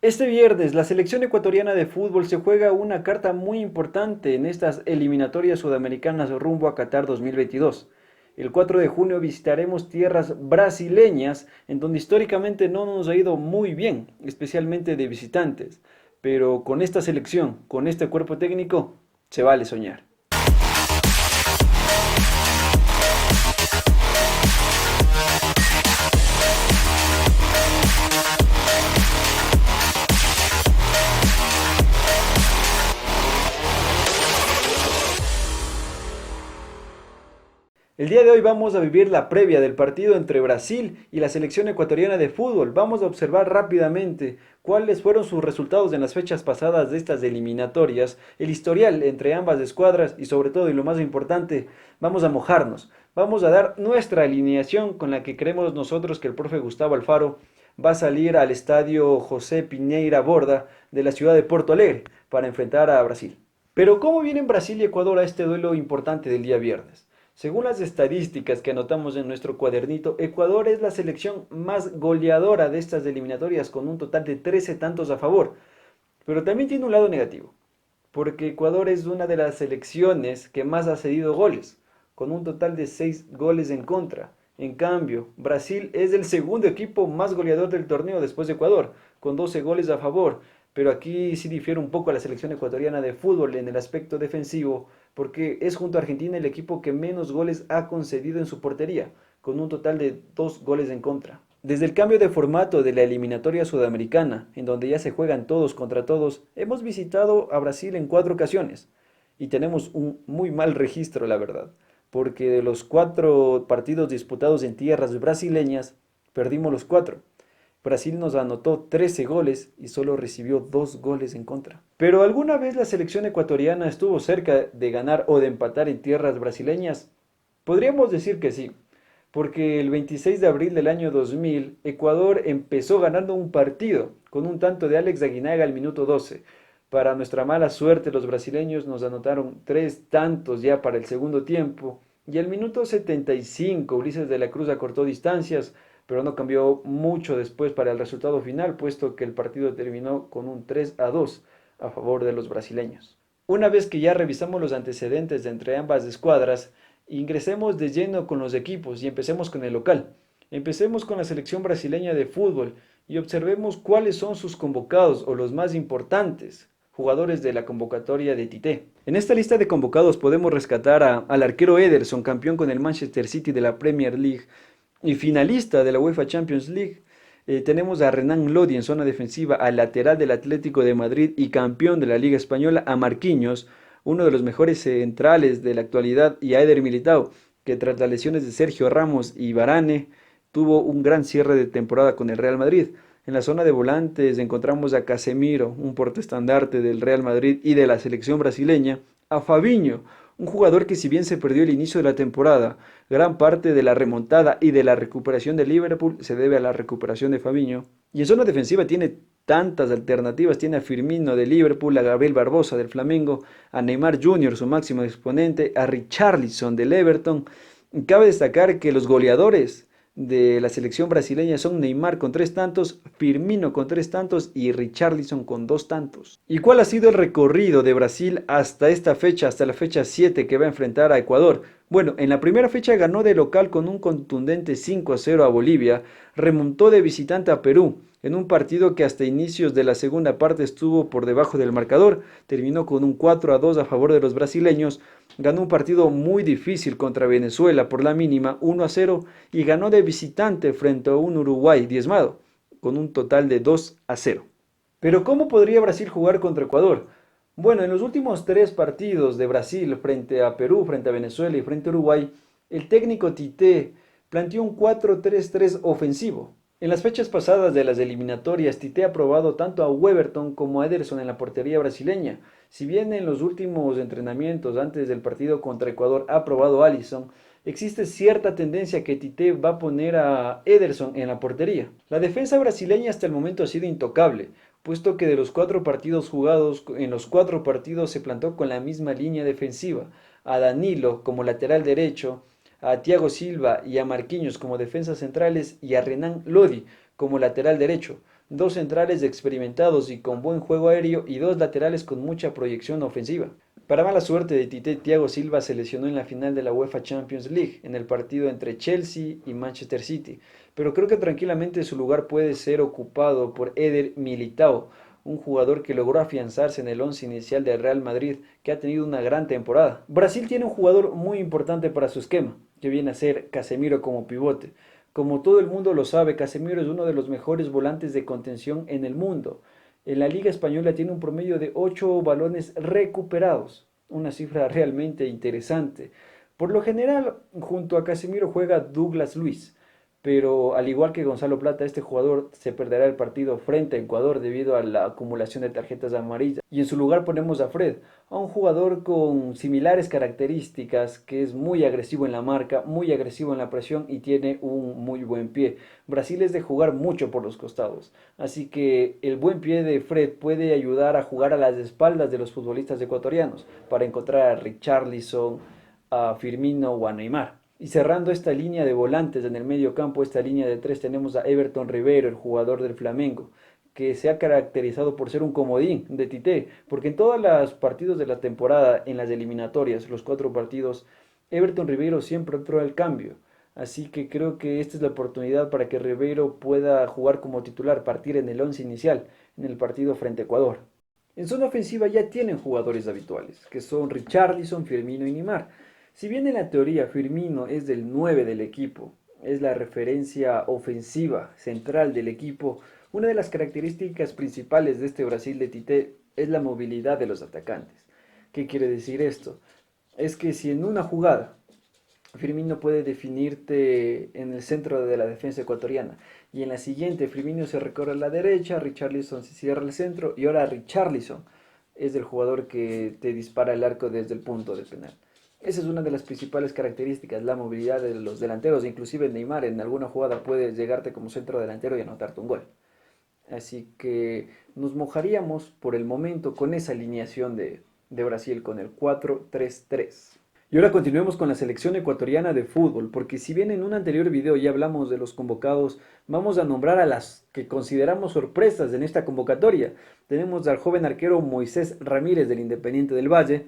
Este viernes, la selección ecuatoriana de fútbol se juega una carta muy importante en estas eliminatorias sudamericanas rumbo a Qatar 2022. El 4 de junio visitaremos tierras brasileñas, en donde históricamente no nos ha ido muy bien, especialmente de visitantes. Pero con esta selección, con este cuerpo técnico, se vale soñar. El día de hoy vamos a vivir la previa del partido entre Brasil y la selección ecuatoriana de fútbol. Vamos a observar rápidamente cuáles fueron sus resultados en las fechas pasadas de estas eliminatorias, el historial entre ambas escuadras y sobre todo, y lo más importante, vamos a mojarnos. Vamos a dar nuestra alineación con la que creemos nosotros que el profe Gustavo Alfaro va a salir al estadio José Piñeira Borda de la ciudad de Porto Alegre para enfrentar a Brasil. Pero ¿cómo vienen Brasil y Ecuador a este duelo importante del día viernes? Según las estadísticas que anotamos en nuestro cuadernito, Ecuador es la selección más goleadora de estas eliminatorias con un total de 13 tantos a favor. Pero también tiene un lado negativo, porque Ecuador es una de las selecciones que más ha cedido goles, con un total de 6 goles en contra. En cambio, Brasil es el segundo equipo más goleador del torneo después de Ecuador, con 12 goles a favor. Pero aquí sí difiere un poco a la selección ecuatoriana de fútbol en el aspecto defensivo, porque es junto a Argentina el equipo que menos goles ha concedido en su portería, con un total de 2 goles en contra. Desde el cambio de formato de la eliminatoria sudamericana, en donde ya se juegan todos contra todos, hemos visitado a Brasil en 4 ocasiones y tenemos un muy mal registro, la verdad, porque de los 4 partidos disputados en tierras brasileñas, perdimos los 4. Brasil nos anotó 13 goles y solo recibió 2 goles en contra. Pero ¿alguna vez la selección ecuatoriana estuvo cerca de ganar o de empatar en tierras brasileñas? Podríamos decir que sí, porque el 26 de abril del año 2000, Ecuador empezó ganando un partido con un tanto de Alex Aguinaga al minuto 12. Para nuestra mala suerte, los brasileños nos anotaron 3 tantos ya para el segundo tiempo y al minuto 75 Ulises de la Cruz acortó distancias, pero no cambió mucho después para el resultado final, puesto que el partido terminó con un 3-2 a favor de los brasileños. Una vez que ya revisamos los antecedentes de entre ambas escuadras, ingresemos de lleno con los equipos y empecemos con el local. Empecemos con la selección brasileña de fútbol y observemos cuáles son sus convocados o los más importantes jugadores de la convocatoria de Tite. En esta lista de convocados podemos rescatar al arquero Ederson, campeón con el Manchester City de la Premier League y finalista de la UEFA Champions League. Tenemos a Renan Lodi en zona defensiva, al lateral del Atlético de Madrid y campeón de la Liga Española, a Marquinhos, uno de los mejores centrales de la actualidad, y a Eder Militao, que tras las lesiones de Sergio Ramos y Varane, tuvo un gran cierre de temporada con el Real Madrid. En la zona de volantes encontramos a Casemiro, un portaestandarte del Real Madrid y de la selección brasileña, a Fabinho, un jugador que si bien se perdió el inicio de la temporada, gran parte de la remontada y de la recuperación de Liverpool se debe a la recuperación de Fabinho. Y en zona defensiva tiene tantas alternativas, tiene a Firmino de Liverpool, a Gabriel Barbosa del Flamengo, a Neymar Jr., su máximo exponente, a Richarlison del Everton. Cabe destacar que los goleadores de la selección brasileña son Neymar con 3 tantos, Firmino con 3 tantos y Richarlison con 2 tantos. ¿Y cuál ha sido el recorrido de Brasil hasta esta fecha, hasta la fecha 7 que va a enfrentar a Ecuador? Bueno, en la primera fecha ganó de local con un contundente 5-0 a Bolivia, remontó de visitante a Perú, en un partido que hasta inicios de la segunda parte estuvo por debajo del marcador, terminó con un 4-2 a favor de los brasileños, ganó un partido muy difícil contra Venezuela por la mínima 1-0 y ganó de visitante frente a un Uruguay diezmado, con un total de 2-0. Pero ¿cómo podría Brasil jugar contra Ecuador? Bueno, en los últimos 3 partidos de Brasil frente a Perú, frente a Venezuela y frente a Uruguay, el técnico Tite planteó un 4-3-3 ofensivo. En las fechas pasadas de las eliminatorias, Tite ha probado tanto a Weberton como a Ederson en la portería brasileña. Si bien en los últimos entrenamientos antes del partido contra Ecuador ha probado a Alisson, existe cierta tendencia que Tite va a poner a Ederson en la portería. La defensa brasileña hasta el momento ha sido intocable, puesto que de los 4 partidos jugados, en los 4 partidos se plantó con la misma línea defensiva, a Danilo como lateral derecho, a Thiago Silva y a Marquinhos como defensas centrales y a Renan Lodi como lateral derecho. dos centrales experimentados y con buen juego aéreo y dos laterales con mucha proyección ofensiva. Para mala suerte de Tite, Thiago Silva se lesionó en la final de la UEFA Champions League, en el partido entre Chelsea y Manchester City, pero creo que tranquilamente su lugar puede ser ocupado por Eder Militao, un jugador que logró afianzarse en el once inicial del Real Madrid, que ha tenido una gran temporada. Brasil tiene un jugador muy importante para su esquema, que viene a ser Casemiro como pivote. Como todo el mundo lo sabe, Casemiro es uno de los mejores volantes de contención en el mundo. En la Liga Española tiene un promedio de 8 balones recuperados, una cifra realmente interesante. Por lo general, junto a Casemiro juega Douglas Luiz, pero al igual que Gonzalo Plata, este jugador se perderá el partido frente a Ecuador debido a la acumulación de tarjetas amarillas. Y en su lugar ponemos a Fred, a un jugador con similares características, que es muy agresivo en la marca, muy agresivo en la presión y tiene un muy buen pie. Brasil es de jugar mucho por los costados, así que el buen pie de Fred puede ayudar a jugar a las espaldas de los futbolistas ecuatorianos para encontrar a Richarlison, a Firmino o a Neymar. Y cerrando esta línea de volantes en el medio campo, esta línea de tres, tenemos a Everton Ribeiro, el jugador del Flamengo, que se ha caracterizado por ser un comodín de Tite, porque en todos los partidos de la temporada, en las eliminatorias, los 4 partidos, Everton Ribeiro siempre entró al cambio. Así que creo que esta es la oportunidad para que Ribeiro pueda jugar como titular, partir en el once inicial, en el partido frente a Ecuador. En zona ofensiva ya tienen jugadores habituales, que son Richarlison, Firmino y Neymar. Si bien en la teoría Firmino es del 9 del equipo, es la referencia ofensiva central del equipo, una de las características principales de este Brasil de Tite es la movilidad de los atacantes. ¿Qué quiere decir esto? Es que si en una jugada Firmino puede definirte en el centro de la defensa ecuatoriana. Y en la siguiente, Firmino se recorre a la derecha, Richarlison se cierra el centro y ahora Richarlison es el jugador que te dispara el arco desde el punto de penal. Esa es una de las principales características, la movilidad de los delanteros. Inclusive Neymar en alguna jugada puede llegarte como centro delantero y anotarte un gol. Así que nos mojaríamos por el momento con esa alineación de Brasil, con el 4-3-3. Y ahora continuemos con la selección ecuatoriana de fútbol, porque si bien en un anterior video ya hablamos de los convocados, vamos a nombrar a las que consideramos sorpresas en esta convocatoria. Tenemos al joven arquero Moisés Ramírez del Independiente del Valle,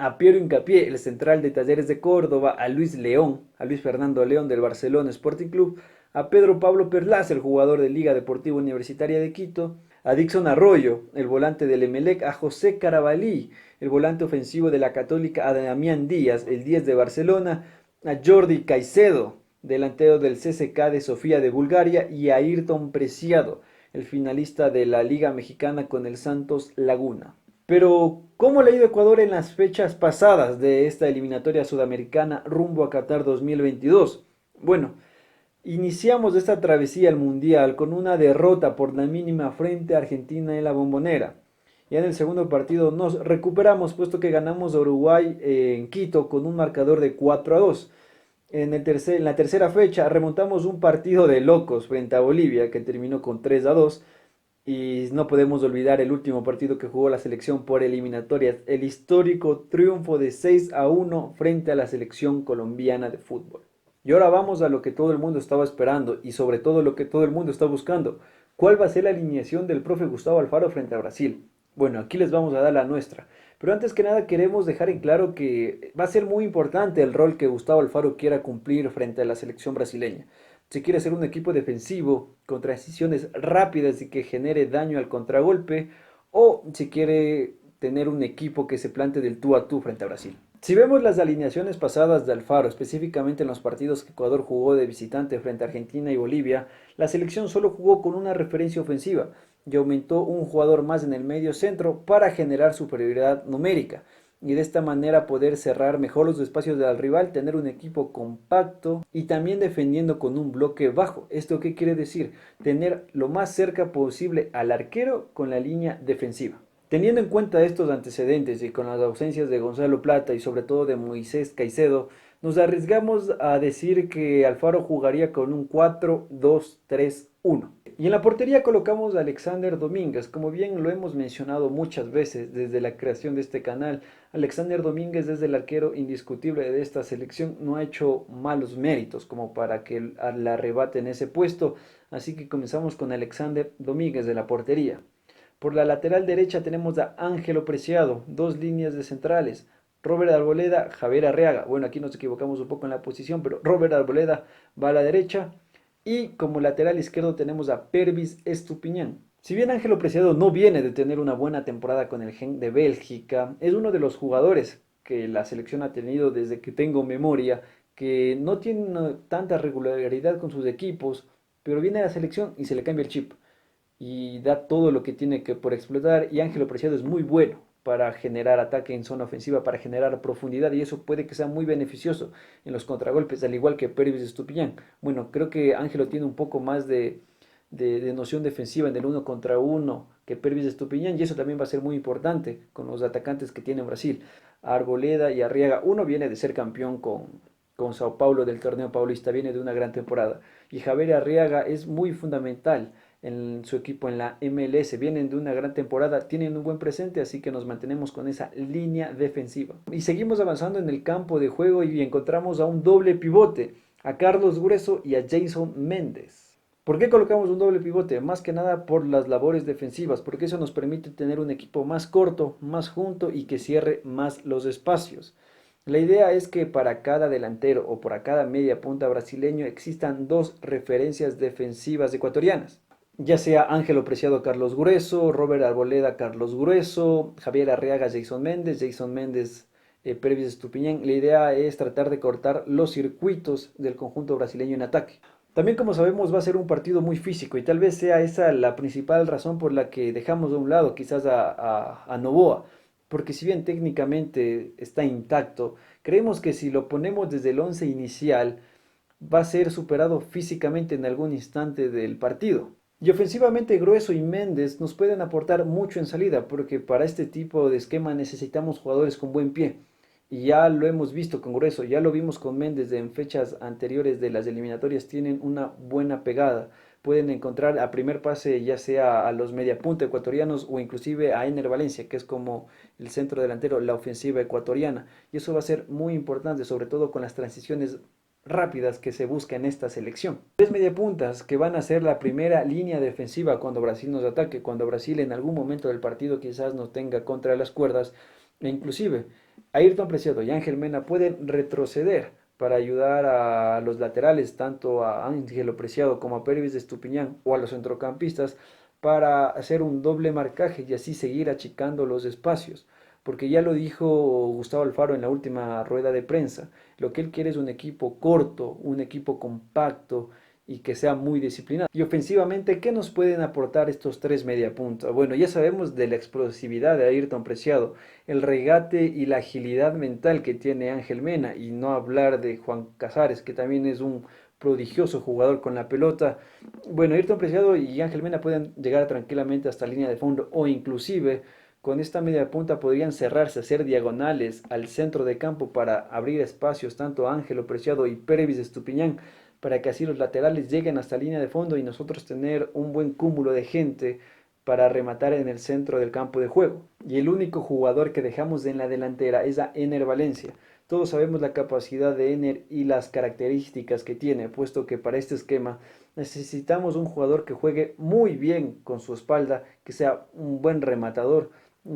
a Piero Hincapié, el central de Talleres de Córdoba, a Luis León, a Luis Fernando León del Barcelona Sporting Club, a Pedro Pablo Perlaza, el jugador de Liga Deportiva Universitaria de Quito, a Dixon Arroyo, el volante del Emelec, a José Carabalí, el volante ofensivo de la Católica, a Damián Díaz, el 10 de Barcelona, a Jordi Caicedo, delantero del CSKA de Sofía de Bulgaria, y a Ayrton Preciado, el finalista de la Liga Mexicana con el Santos Laguna. Pero, ¿cómo le ha ido Ecuador en las fechas pasadas de esta eliminatoria sudamericana rumbo a Qatar 2022? Bueno, iniciamos esta travesía al Mundial con una derrota por la mínima frente a Argentina en la Bombonera. Ya en el segundo partido nos recuperamos puesto que ganamos a Uruguay en Quito con un marcador de 4-2. En la tercera fecha remontamos un partido de locos frente a Bolivia que terminó con 3-2. Y no podemos olvidar el último partido que jugó la selección por eliminatorias, el histórico triunfo de 6-1 frente a la selección colombiana de fútbol. Y ahora vamos a lo que todo el mundo estaba esperando y sobre todo lo que todo el mundo está buscando. ¿Cuál va a ser la alineación del profe Gustavo Alfaro frente a Brasil? Bueno, aquí les vamos a dar la nuestra. Pero antes que nada queremos dejar en claro que va a ser muy importante el rol que Gustavo Alfaro quiera cumplir frente a la selección brasileña. Si quiere ser un equipo defensivo con transiciones rápidas y que genere daño al contragolpe, o si quiere tener un equipo que se plante del tú a tú frente a Brasil. Si vemos las alineaciones pasadas de Alfaro, específicamente en los partidos que Ecuador jugó de visitante frente a Argentina y Bolivia, la selección solo jugó con una referencia ofensiva y aumentó un jugador más en el medio centro para generar superioridad numérica y de esta manera poder cerrar mejor los espacios del rival, tener un equipo compacto y también defendiendo con un bloque bajo. ¿Esto qué quiere decir? Tener lo más cerca posible al arquero con la línea defensiva. Teniendo en cuenta estos antecedentes y con las ausencias de Gonzalo Plata y sobre todo de Moisés Caicedo, nos arriesgamos a decir que Alfaro jugaría con un 4-2-3-1. Y en la portería colocamos a Alexander Domínguez. Como bien lo hemos mencionado muchas veces desde la creación de este canal, Alexander Domínguez es el arquero indiscutible de esta selección. No ha hecho malos méritos como para que la arrebate en ese puesto. Así que comenzamos con Alexander Domínguez de la portería. Por la lateral derecha tenemos a Ángelo Preciado, dos líneas de centrales. Robert Arboleda, Javier Arriaga. Bueno, aquí nos equivocamos un poco en la posición, pero Robert Arboleda va a la derecha. Y como lateral izquierdo tenemos a Pervis Estupiñán. Si bien Ángelo Preciado no viene de tener una buena temporada con el Genk de Bélgica, es uno de los jugadores que la selección ha tenido desde que tengo memoria, que no tiene tanta regularidad con sus equipos, pero viene a la selección y se le cambia el chip y da todo lo que tiene que por explotar. Y Ángelo Preciado es muy bueno para generar ataque en zona ofensiva, para generar profundidad, y eso puede que sea muy beneficioso en los contragolpes, al igual que Pervis Estupiñán. Bueno, creo que Ángelo tiene un poco más de noción defensiva en el uno contra uno que Pervis Estupiñán, y eso también va a ser muy importante con los atacantes que tiene Brasil, Arboleda y Arriaga. Uno viene de ser campeón con Sao Paulo del torneo paulista, viene de una gran temporada, y Javier Arriaga es muy fundamental en su equipo en la MLS, vienen de una gran temporada, tienen un buen presente, así que nos mantenemos con esa línea defensiva. Y seguimos avanzando en el campo de juego y encontramos a un doble pivote, a Carlos Grueso y a Jason Méndez. ¿Por qué colocamos un doble pivote? Más que nada por las labores defensivas, porque eso nos permite tener un equipo más corto, más junto y que cierre más los espacios. La idea es que para cada delantero o para cada media punta brasileño existan dos referencias defensivas ecuatorianas, ya sea Ángelo Preciado Carlos Grueso, Robert Arboleda Carlos Grueso, Javier Arriaga Jason Méndez Pervis Estupiñán. La idea es tratar de cortar los circuitos del conjunto brasileño en ataque. También, como sabemos, va a ser un partido muy físico y tal vez sea esa la principal razón por la que dejamos de un lado quizás a Novoa, porque si bien técnicamente está intacto, creemos que si lo ponemos desde el 11 inicial va a ser superado físicamente en algún instante del partido. Y ofensivamente Grueso y Méndez nos pueden aportar mucho en salida, porque para este tipo de esquema necesitamos jugadores con buen pie. Y ya lo hemos visto con Grueso, ya lo vimos con Méndez en fechas anteriores de las eliminatorias, tienen una buena pegada. Pueden encontrar a primer pase ya sea a los mediapunta ecuatorianos o inclusive a Ener Valencia, que es como el centro delantero, la ofensiva ecuatoriana. Y eso va a ser muy importante, sobre todo con las transiciones rápidas que se busca en esta selección. Tres mediapuntas que van a ser la primera línea defensiva cuando Brasil nos ataque, cuando Brasil en algún momento del partido quizás nos tenga contra las cuerdas, e inclusive Ayrton Preciado y Ángel Mena pueden retroceder para ayudar a los laterales, tanto a Ángelo Preciado como a Pervis de Estupiñán o a los centrocampistas, para hacer un doble marcaje y así seguir achicando los espacios. Porque ya lo dijo Gustavo Alfaro en la última rueda de prensa, lo que él quiere es un equipo corto, un equipo compacto y que sea muy disciplinado. Y ofensivamente, ¿qué nos pueden aportar estos tres mediapuntas? Bueno, ya sabemos de la explosividad de Ayrton Preciado, el regate y la agilidad mental que tiene Ángel Mena, y no hablar de Juan Casares, que también es un prodigioso jugador con la pelota. Bueno, Ayrton Preciado y Ángel Mena pueden llegar tranquilamente hasta la línea de fondo, o inclusive con esta media punta podrían cerrarse, hacer diagonales al centro de campo para abrir espacios tanto a Ángelo Preciado y Pervis Estupiñán, para que así los laterales lleguen hasta la línea de fondo y nosotros tener un buen cúmulo de gente para rematar en el centro del campo de juego. Y el único jugador que dejamos en la delantera es a Ener Valencia. Todos sabemos la capacidad de Ener y las características que tiene, puesto que para este esquema necesitamos un jugador que juegue muy bien con su espalda, que sea un buen rematador,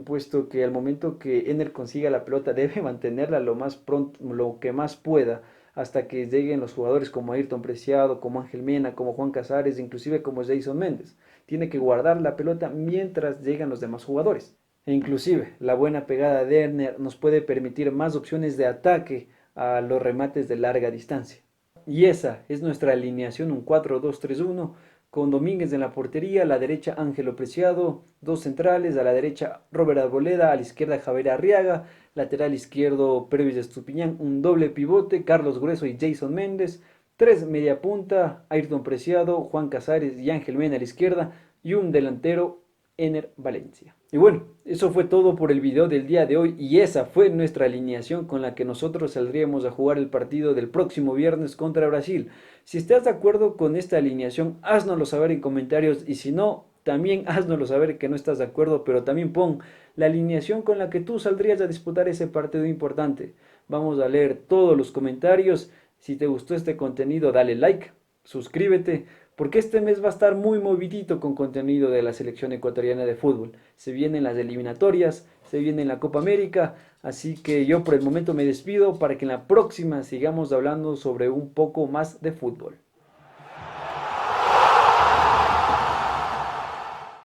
puesto que al momento que Ener consiga la pelota debe mantenerla lo más pronto, lo que más pueda, hasta que lleguen los jugadores como Ayrton Preciado, como Ángel Mena, como Juan Casares, inclusive como Jason Méndez. Tiene que guardar la pelota mientras llegan los demás jugadores. E inclusive la buena pegada de Ener nos puede permitir más opciones de ataque a los remates de larga distancia. Y esa es nuestra alineación, un 4-2-3-1, con Domínguez en la portería, a la derecha Ángelo Preciado, dos centrales, a la derecha Robert Arboleda, a la izquierda Javier Arriaga, lateral izquierdo Pervis Estupiñán, un doble pivote, Carlos Grueso y Jason Méndez, tres media punta, Ayrton Preciado, Juan Casares y Ángel Mena a la izquierda, y un delantero, Ener Valencia. Y bueno, eso fue todo por el video del día de hoy, y esa fue nuestra alineación con la que nosotros saldríamos a jugar el partido del próximo viernes contra Brasil. Si estás de acuerdo con esta alineación, haznoslo saber en comentarios, y si no, también haznoslo saber que no estás de acuerdo, pero también pon la alineación con la que tú saldrías a disputar ese partido importante. Vamos a leer todos los comentarios. Si te gustó este contenido, dale like, suscríbete, porque este mes va a estar muy movidito con contenido de la selección ecuatoriana de fútbol. Se vienen las eliminatorias, se viene la Copa América, así que yo por el momento me despido para que en la próxima sigamos hablando sobre un poco más de fútbol.